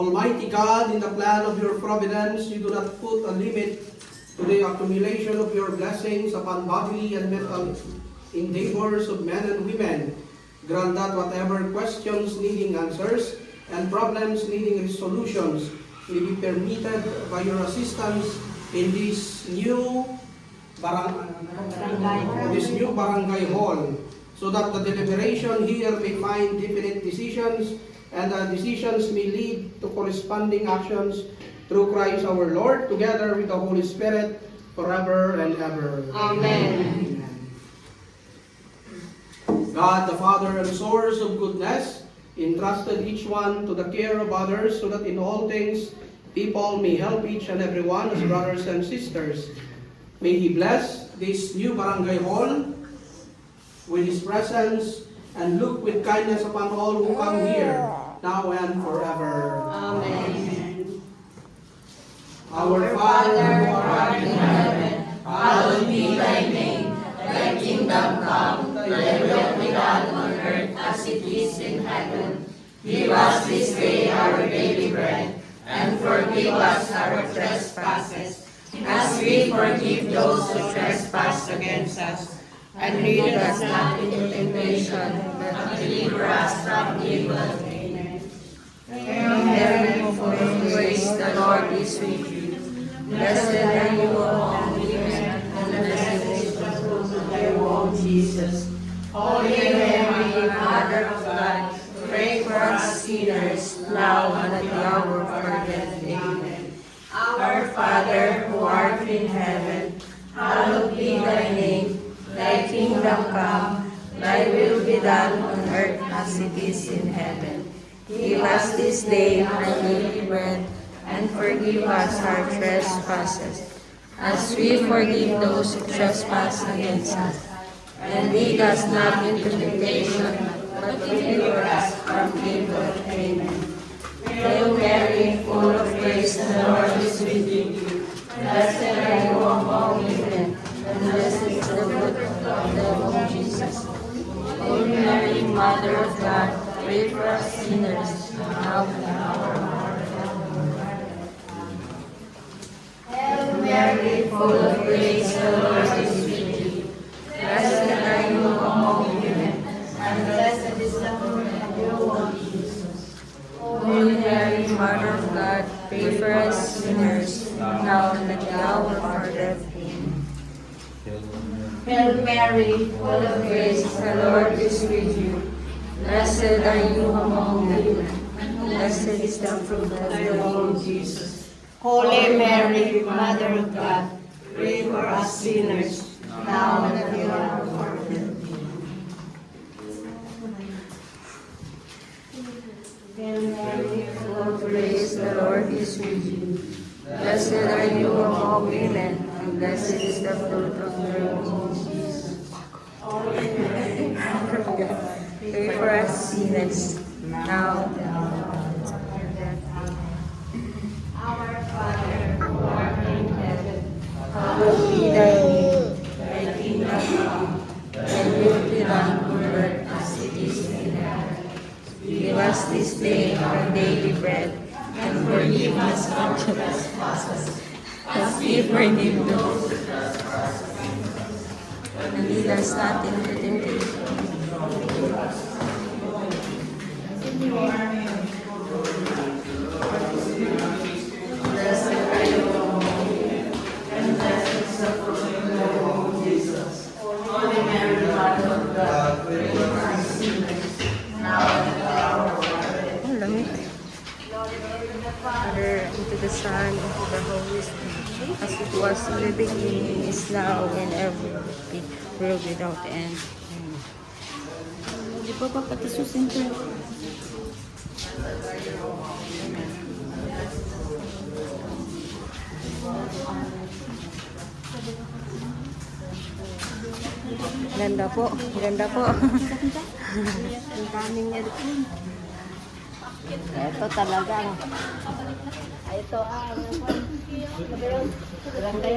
Almighty God, in the plan of your providence, you do not put a limit to the accumulation of your blessings upon bodily and mental endeavors of men and women. Grant that whatever questions needing answers and problems needing resolutions may be permitted by your assistance in this new barangay hall, so that the deliberation here may find definite decisions, and the decisions may lead to corresponding actions through Christ our Lord, together with the Holy Spirit, forever and ever. Amen. God, the Father and source of goodness, entrusted each one to the care of others, so that in all things people may help each and every one as brothers and sisters. May He bless this new barangay hall with His presence, and look with kindness upon all who come here, now and forever. Amen. Our Father, Father, who art in heaven, hallowed be thy name. Thy kingdom come, thy will be done on earth as it is in heaven. Give us this day our daily bread, and forgive us our trespasses, as we forgive those who trespass against us. And lead us not into temptation, but deliver us from evil. Amen. Hail Mary, full of grace, the Lord is with you. Blessed are you among women, and blessed is the fruit of thy womb, Jesus. Holy Mary, Mother of God, pray for us sinners, now and at the hour of our death. Amen. Our Father, who art in heaven, hallowed be thy name. Thy kingdom come, thy will be done on earth as it is in heaven. Give us this day our daily bread, and forgive us our trespasses, as we forgive those who trespass against us. And lead us not into temptation, but deliver us from evil. Amen. Hail Mary, full of grace, the Lord is with you. Blessed are you among women, and blessed is the fruit of thy womb, Jesus. Holy Mary, Mother of God, pray for us sinners, now and at the hour of our death. Hail Mary, full of grace, the Lord is with you. Blessed are you among women, and blessed is the fruit of your womb, Jesus. Holy Mary, Mother of God, pray for us sinners, now and at the hour of our death. Amen. Hail Mary, full of grace, the Lord is with you. Blessed are you among women, and blessed is the fruit of your womb, Jesus. Holy Mary, Mother of God, pray for us sinners, now and at the hour of our death. Hail Mary, full of grace, the Lord is with you. Blessed are you among women, and blessed is the fruit of your womb, Jesus. Holy Mary, Mother of God, pray for us sinners, now and at the hour of our death. Our Father, who art in heaven, hallowed be thy name. Thy kingdom come, thy will be done on earth as it is in heaven. Give us this day our daily bread, and forgive us our trespasses, as we forgive those who trespass against us. And lead us not into temptation. Blessed are you among women, and blessed is the fruit of your womb, Jesus. Holy Mary, Mother of God, pray for us sinners, now and at the hour of our death. Ang lamig. Father, and to the Son, and to the Holy Spirit, as it was in the beginning, is now, and ever will be, world without end. Amen. Di ba papatisusin ko? Ganda po, ganda po. Ang daming niya. Ito talaga. Ito ang barangay.